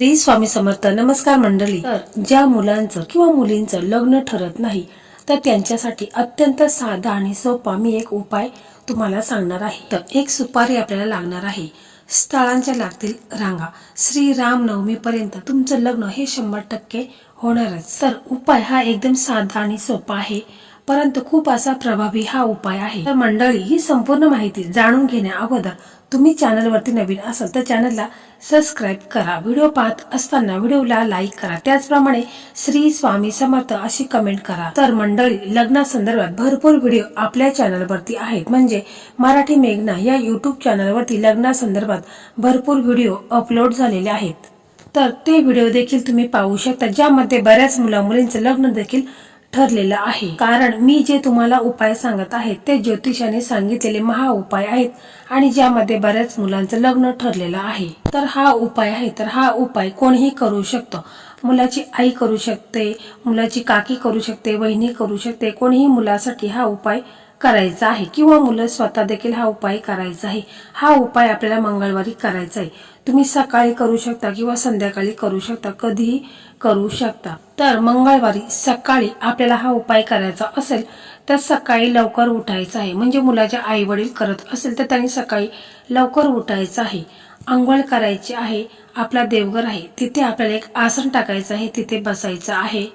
श्री स्वामी समर्थ. नमस्कार मंडळी. तर ज्या मुलांचं किंवा मुलींचं लग्न ठरत नाही तर त्यांच्यासाठी अत्यंत साधा आणि सोपा मी एक उपाय तुम्हाला सांगणार आहे. तर एक सुपारी आपल्याला लागणार आहे. स्थळांच्या लागतील रांगा. श्री राम नवमी पर्यंत तुमचं लग्न हे 100% होणारच. तर उपाय हा एकदम साधा आणि सोपा आहे, परंतु खूप असा प्रभावी हा उपाय आहे. तर मंडळी, ही संपूर्ण माहिती जाणून घेण्या अगोदर तुम्ही चॅनलवरती नवीन असाल तर चॅनलला सबस्क्राईब करा. व्हिडिओ पाहत असताना व्हिडिओला लाईक करा. त्याचप्रमाणे श्री स्वामी समर्थ अशी कमेंट करा. तर मंडळी, लग्नासंदर्भात भरपूर व्हिडिओ आपल्या चॅनलवरती आहेत. म्हणजे मराठी मेघना या युट्यूब चॅनलवरती लग्नासंदर्भात भरपूर व्हिडिओ अपलोड झालेले आहेत. तर ते व्हिडिओ देखील तुम्ही पाहू शकता, ज्यामध्ये बऱ्याच मुलींचं लग्न देखील ठरलेलं आहे. कारण मी जे तुम्हाला उपाय सांगत आहे ते ज्योतिषाने सांगितलेले महा उपाय आहेत आणि ज्यामध्ये बऱ्याच मुलांचं लग्न ठरलेलं आहे. तर हा उपाय कोणीही करू शकतो. मुलाची आई करू शकते, मुलाची काकी करू शकते, वहिनी करू शकते. कोणीही मुलासाठी हा उपाय करायचा आहे किंवा मुलं स्वतः देखील हा उपाय करायचा आहे. हा उपाय आपल्याला मंगळवारी करायचा आहे. तुम्ही सकाळी करू शकता किंवा संध्याकाळी करू शकता, कधीही करू शकता. तर मंगळवारी सकाळी आपल्याला हा उपाय करायचा असेल तर सकाळी लवकर उठायचं आहे. म्हणजे मुलाचे आई वडील करत असेल तर त्यांनी सकाळी लवकर उठायचं आहे. आंघोळ करायची आहे. आपला देवघर आहे तिथे आपल्याला एक आसन टाकायचं आहे, तिथे बसायचं आहे.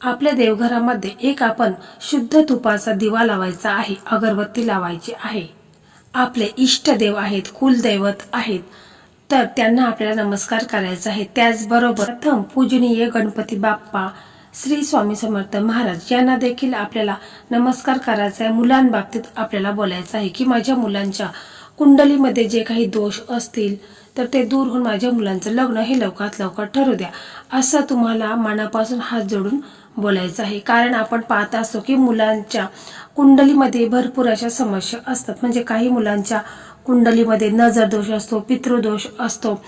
आपल्या देवघरामध्ये एक आपण शुद्ध तुपाचा दिवा लावायचा आहे, अगरबत्ती लावायची आहे. आपले इष्टदेव आहेत, कुलदैवत आहेत, तर त्यांना आपल्याला नमस्कार करायचा आहे. त्याचबरोबर प्रथम पूजनीय गणपती बाप्पा, श्री स्वामी समर्थ महाराज यांना देखील आपल्याला नमस्कार करायचा आहे. मुलांबाबतीत आपल्याला बोलायचं आहे की माझ्या मुलांच्या कुंडलीमध्ये जे काही दोष असतील तर ते दूर होऊन माझ्या मुलांचं लग्न हे लवकरात लवकर ठरू द्या, असं तुम्हाला मनापासून हात जोडून बोलायचं आहे. कारण आपण पाहत असतो की मुलांच्या कुंडलीमध्ये भरपूर अशा समस्या असतात. म्हणजे काही मुलांच्या कुंडलीमध्ये नजर दोष असतो, पितृदोष असतो,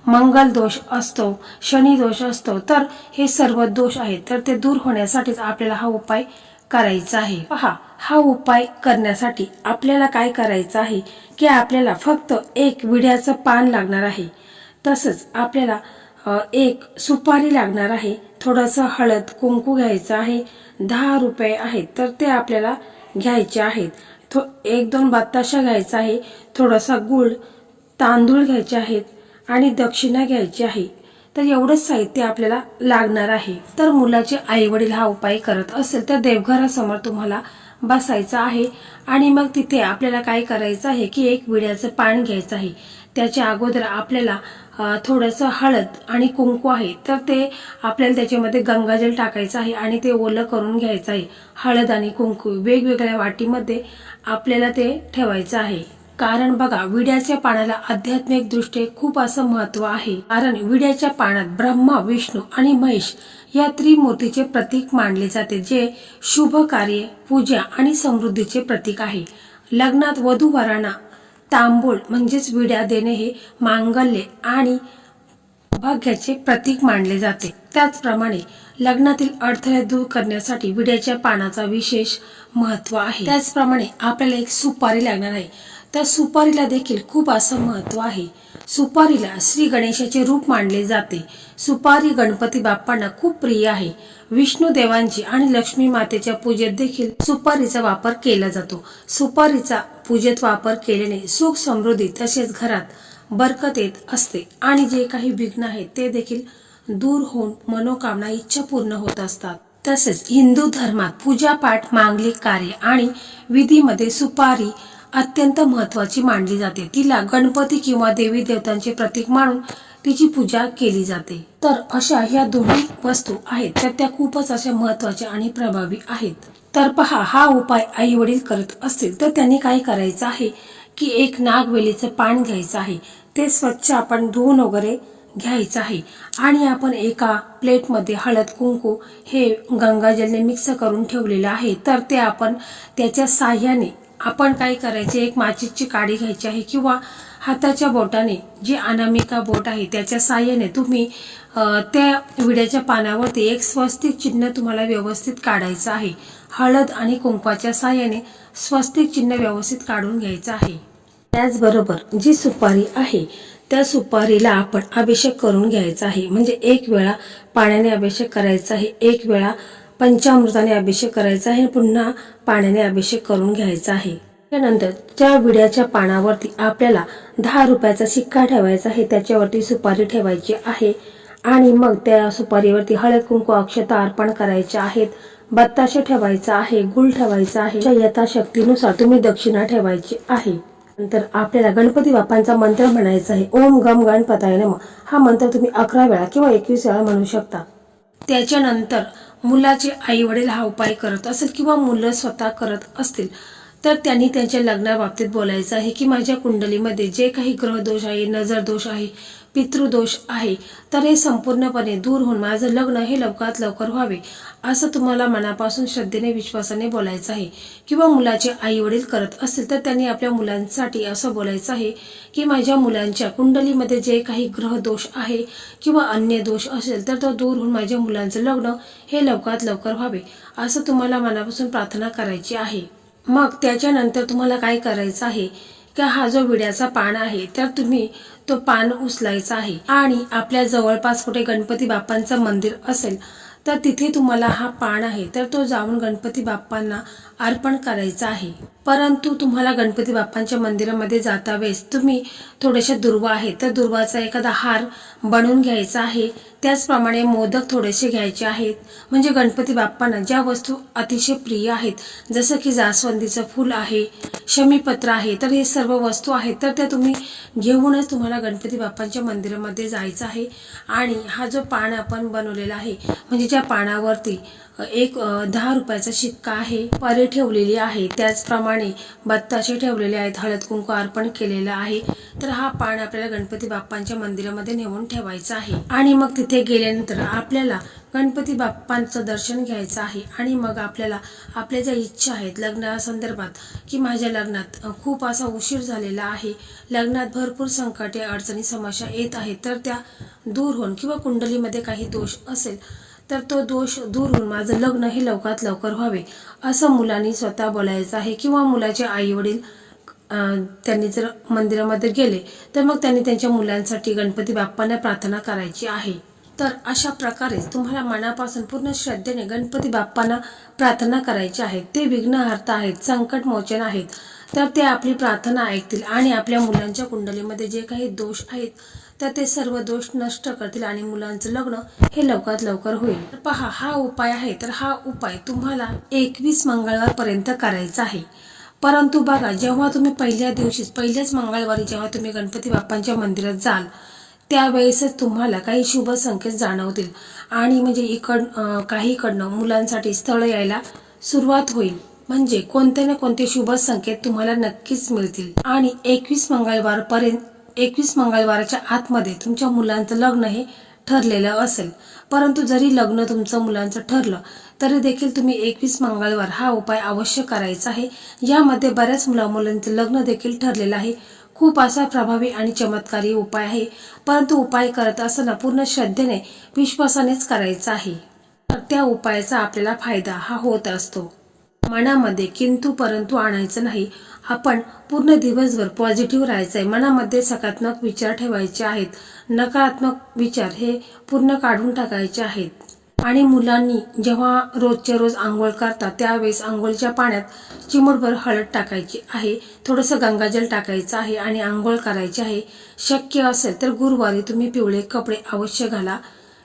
मंगल दोष असतो, शनी दोष असतो. तर हे सर्व दोष आहेत, तर ते दूर होण्यासाठीच आपल्याला हा उपाय करायचा आहे. पहा, हा उपाय करण्यासाठी आपल्याला काय करायचं आहे की आपल्याला फक्त एक विड्याचं पान लागणार आहे. तसंच आपल्याला एक सुपारी लागणार आहे. थोडंसं हळद कुंकू घ्यायचं आहे. 10 रुपये आहेत तर ते आपल्याला घ्यायचे आहेत. 1-2 बत्ताशा घ्यायचा आहे. थोडासा गुळ, तांदूळ घ्यायचे आहेत आणि दक्षिणा घ्यायची आहे. तर एवढंच साहित्य आपल्याला लागणार आहे. तर मुलाचे आई वडील हा उपाय करत असेल तर देवघरासमोर तुम्हाला बसायचं आहे आणि मग तिथे आपल्याला काय करायचं आहे की एक विड्याचं पान घ्यायचं आहे. त्याच्या अगोदर आपल्याला थोडंसं हळद आणि कुंकू आहे तर ते आपल्याला त्याच्यामध्ये गंगाजल टाकायचं आहे आणि ते ओलं करून घ्यायचं आहे. हळद आणि कुंकू वेगवेगळ्या वाटीमध्ये आपल्याला ते ठेवायचं आहे. कारण बघा, विड्याच्या पानाला आध्यात्मिक दृष्ट्या खूप असं महत्व आहे. कारण विड्याच्या पानात ब्रह्मा, विष्णू आणि महेश या त्रिमूर्तीचे प्रतीक मानले जाते, जे शुभ कार्य, पूजा आणि समृद्धीचे प्रतीक आहे. लग्नात वधूवरांना तांबूळ म्हणजेच विड्या देणे हे मांगल्य आणि भाग्याचे प्रतीक मानले जाते. त्याचप्रमाणे लग्नातील अडथळे दूर करण्यासाठी विड्याच्या पानाचा विशेष महत्व आहे. त्याचप्रमाणे आपल्याला एक सुपारी लागणार आहे. त्या सुपारीला देखील खूप असं महत्व आहे. सुपारीला श्री गणेशाचे रूप मानले जाते. सुपारी गणपती बाप्पांना खूप प्रिय आहे. विष्णू देवांची आणि लक्ष्मी मातेच्या पूजेत देखील सुपारीचा वापर केला जातो. सुपारीचा पूजेत वापर केल्याने सुख, समृद्धी तसेच घरात बरकत येत असते आणि जे काही विघ्न आहेत ते देखील दूर होऊन मनोकामना, इच्छा पूर्ण होत असतात. तसेच हिंदू धर्मात पूजापाठ, मांगलिक कार्य आणि विधीमध्ये सुपारी अत्यंत महत्वाची मानली जाते. तिला गणपती किंवा देवी देवतांचे प्रतीक मानून तिची पूजा केली जाते. तर अशा ह्या दोन्ही वस्तू आहेत तर त्या खूपच अशा महत्वाच्या आणि प्रभावी आहेत. तर पहा, हा उपाय आई वडील करत असतील तर त्यांनी काय करायचं आहे की एक नागवेलीचं पान घ्यायचं आहे. ते स्वच्छ आपण धुवून वगैरे घ्यायचं आहे आणि आपण एका प्लेटमध्ये हळद कुंकू हे गंगाजलने मिक्स करून ठेवलेलं आहे. तर ते आपण त्याच्या साह्याने आपण काय करायचे, एक माचीची काडी घ्यायची आहे किंवा हाताच्या बोटाने, जे अनामिका बोट आहे त्याच्या साह्याने तुम्ही त्या विड्याच्या पानावरती एक स्वस्तिक चिन्ह तुम्हाला व्यवस्थित काढायचं आहे. हळद आणि कुंकवाच्या साह्याने स्वस्तिक चिन्ह व्यवस्थित काढून घ्यायचं आहे. त्याचबरोबर जी सुपारी आहे त्या सुपारीला आपण अभिषेक करून घ्यायचा आहे. म्हणजे एक वेळा पाण्याने अभिषेक करायचा आहे, एक वेळा पंचामृताने अभिषेक करायचा आहे, पुन्हा पाण्याने अभिषेक करून घ्यायचा आहे. त्यानंतर त्या विड्याच्या पानावरती आपल्याला 10 रुपयाचा सिक्का ठेवायचा आहे, त्याच्यावरती सुपारी ठेवायची आहे आणि मग त्या सुपारीवरती हळद कुंकू अक्षता अर्पण करायचे आहेत. बत्ताशे ठेवायचा आहे, गुळ ठेवायचा आहे. यथाशक्तीनुसार तुम्ही दक्षिणा ठेवायची आहे. नंतर आपल्याला गणपती बाप्पांचा मंत्र म्हणायचा आहे. ओम गम गणपताय नमः. हा मंत्र तुम्ही 11 वेळा किंवा 21 वेळा म्हणू शकता. त्याच्यानंतर मुलाचे आई वडील हा उपाय करत असेल किंवा मुलं स्वतः करत असतील तर त्यांनी त्यांच्या लग्नाबाबतीत बोलायचं आहे की माझ्या कुंडलीमध्ये जे काही ग्रहदोष आहे, नजर दोष आहे, पितृदोष आहे, तर हे संपूर्णपणे दूर होऊन माझं लग्न हे लवकरात लवकर व्हावे असं तुम्हाला मनापासून श्रद्धेने विश्वासाने बोलायचं आहे. किंवा मुलाचे आई वडील करत असतील तर त्यांनी आपल्या मुलांसाठी असं बोलायचं आहे की माझ्या मुलांच्या कुंडलीमध्ये जे काही ग्रहदोष आहे किंवा अन्य दोष असेल तर तो दूर होऊन माझ्या मुलांचं लग्न हे लवकरात लवकर व्हावे असं तुम्हाला मनापासून प्रार्थना करायची आहे. मग त्याच्यानंतर तुम्हाला काय करायचं आहे की हा जो विड्याचा पान आहे तर तुम्ही तो पान उचलायचा आहे आणि आपल्या जवळपास कुठे गणपती बाप्पांचं मंदिर असेल तर तिथे तुम्हाला हा पान आहे तर तो जाऊन गणपती बाप्पांना अर्पण करायचा आहे. परंतु तुम्हाला गणपती बाप्पांच्या मंदिरामध्ये जाता वेळेस तुम्ही थोडेसे दुर्वा आहे तर दुर्वाचा एखादा हार बनवून घ्यायचा आहे. त्याचप्रमाणे मोदक थोडेसे घ्यायचे आहेत. म्हणजे गणपती बाप्पांना ज्या वस्तू अतिशय प्रिय आहेत जसं की जास्वंदीचं फूल आहे, शमीपत्र आहे, तर हे सर्व वस्तू आहेत तर त्या तुम्ही घेऊनच तुम्हाला गणपती बाप्पांच्या मंदिरामध्ये जायचं आहे. आणि हा जो पान आपण बनवलेला आहे म्हणजे ज्या पानावरती एक 10 रुपयाचा शिक्का आहे, परे ठेवलेली आहे, त्याचप्रमाणे बत्ताशे ठेवलेले आहेत, हळद कुंकू अर्पण केलेलं आहे, तर हा पान आपल्याला गणपती बाप्पांच्या मंदिरामध्ये नेऊन ठेवायचा आहे. आणि मग तिथे गेल्यानंतर आपल्याला गणपती बाप्पांचं दर्शन घ्यायचं आहे. आणि मग आपल्याला आपल्या ज्या इच्छा आहेत लग्नासंदर्भात की माझ्या लग्नात खूप असा उशीर झालेला आहे, लग्नात भरपूर संकटे अडचणी समस्या येत आहेत तर त्या दूर होऊन किंवा कुंडलीमध्ये काही दोष असेल तर तो दोष दूर होऊन माझं लग्न हे लवकरात लवकर व्हावे असं मुलांनी स्वतः बोलायचं आहे. किंवा मुलाचे आई वडील त्यांनी जर मंदिरामध्ये गेले तर मग त्यांनी त्यांच्या मुलांसाठी गणपती बाप्पांना प्रार्थना करायची आहे. तर अशा प्रकारे तुम्हाला मनापासून पूर्ण श्रद्धेने गणपती बाप्पांना प्रार्थना करायची आहे. ते विघ्नहर्ता आहेत, संकट मोचन आहेत, तर ते आपली प्रार्थना ऐकतील आणि आपल्या मुलांच्या कुंडलीमध्ये जे काही दोष आहेत तर ते सर्व दोष नष्ट करतील आणि मुलांचं लग्न हे लवकरात लवकर होईल. तर पहा, हा उपाय आहे तर हा उपाय तुम्हाला 21 मंगळवारपर्यंत करायचा आहे. परंतु बघा, जेव्हा तुम्ही पहिल्याच मंगळवारी जेव्हा तुम्ही गणपती बाप्पांच्या मंदिरात जाल त्यावेळेसच तुम्हाला काही शुभ संकेत जाणवतील आणि म्हणजे काहीकडनं मुलांसाठी स्थळ यायला सुरुवात होईल. म्हणजे कोणते ना कोणते शुभ संकेत तुम्हाला नक्कीच मिळतील. आणि 21 मंगळवाराच्या आतमध्ये तुमच्या मुलांचं लग्न हे ठरलेलं असेल. परंतु जरी लग्न तुमचं मुलांचं ठरलं तरी देखील तुम्ही 21 मंगळवार हा उपाय अवश्य करायचा आहे. यामध्ये बऱ्याच मुलांचं लग्न देखील ठरलेलं आहे. खूप असा प्रभावी आणि चमत्कारी उपाय आहे. परंतु उपाय करत असताना पूर्ण श्रद्धेने विश्वासानेच करायचा आहे. तर त्या उपायाचा आपल्याला फायदा हा होत असतो. मनामध्ये किंतु परंतु आणायचं नाही. आपण पूर्ण दिवसभर पॉझिटिव्ह राहायचं आहे. मनामध्ये सकारात्मक विचार ठेवायचे आहेत. नकारात्मक विचार हे पूर्ण काढून टाकायचे आहेत. आणि मुलांनी जेव्हा रोजच्या रोज आंघोळ करतात त्यावेळेस आंघोळच्या पाण्यात चिमूटभर हळद टाकायची आहे, थोडंसं गंगाजल टाकायचं आहे आणि आंघोळ करायची आहे. शक्य असेल तर गुरुवारी तुम्ही पिवळे कपडे अवश्य घाला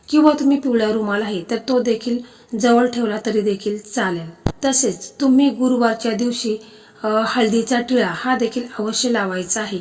किंवा तुम्ही पिवळा रुमाल आहे तर तो देखील जवळ ठेवला तरी देखील चालेल. तसेच तुम्ही गुरुवारच्या दिवशी हळदीचा टिळा हा देखील अवश्य लावायचा आहे.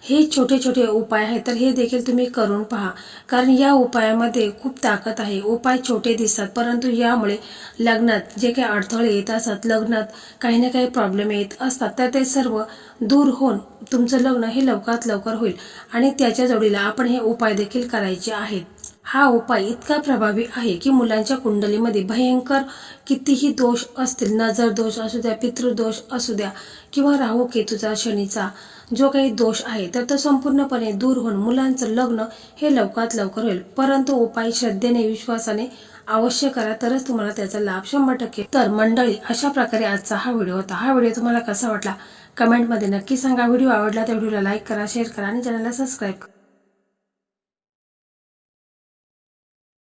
हे छोटे छोटे उपाय आहेत तर हे देखील तुम्ही करून पहा, कारण या उपायामध्ये खूप ताकद आहे. उपाय छोटे दिसतात परंतु यामुळे लग्नात जे काही अडथळे येत असतात, लग्नात काही ना काही प्रॉब्लेम येत असतात तर ते सर्व दूर होऊन तुमचं लग्न हे लवकरात लवकर होईल. आणि त्याच्या जोडीला आपण हे उपाय देखील करायचे आहेत. हा उपाय इतका प्रभावी आहे की मुलांच्या कुंडलीमध्ये भयंकर कितीही दोष असतील, नजर दोष असू द्या, पितृदोष असू द्या किंवा राहू केतूचा, शनीचा जो काही दोष आहे तर तो संपूर्णपणे दूर होऊन मुलांचं लग्न हे लवकरात लवकर होईल. परंतु उपाय श्रद्धेने विश्वासाने अवश्य करा तरच तुम्हाला त्याचा लाभ 100%. तर मंडळी, अशा प्रकारे आजचा हा व्हिडिओ होता. हा व्हिडिओ तुम्हाला कसा वाटला कमेंटमध्ये नक्की सांगा. व्हिडिओ आवडला तर व्हिडिओला लाईक करा, शेअर करा आणि चॅनलला सबस्क्राईब करा.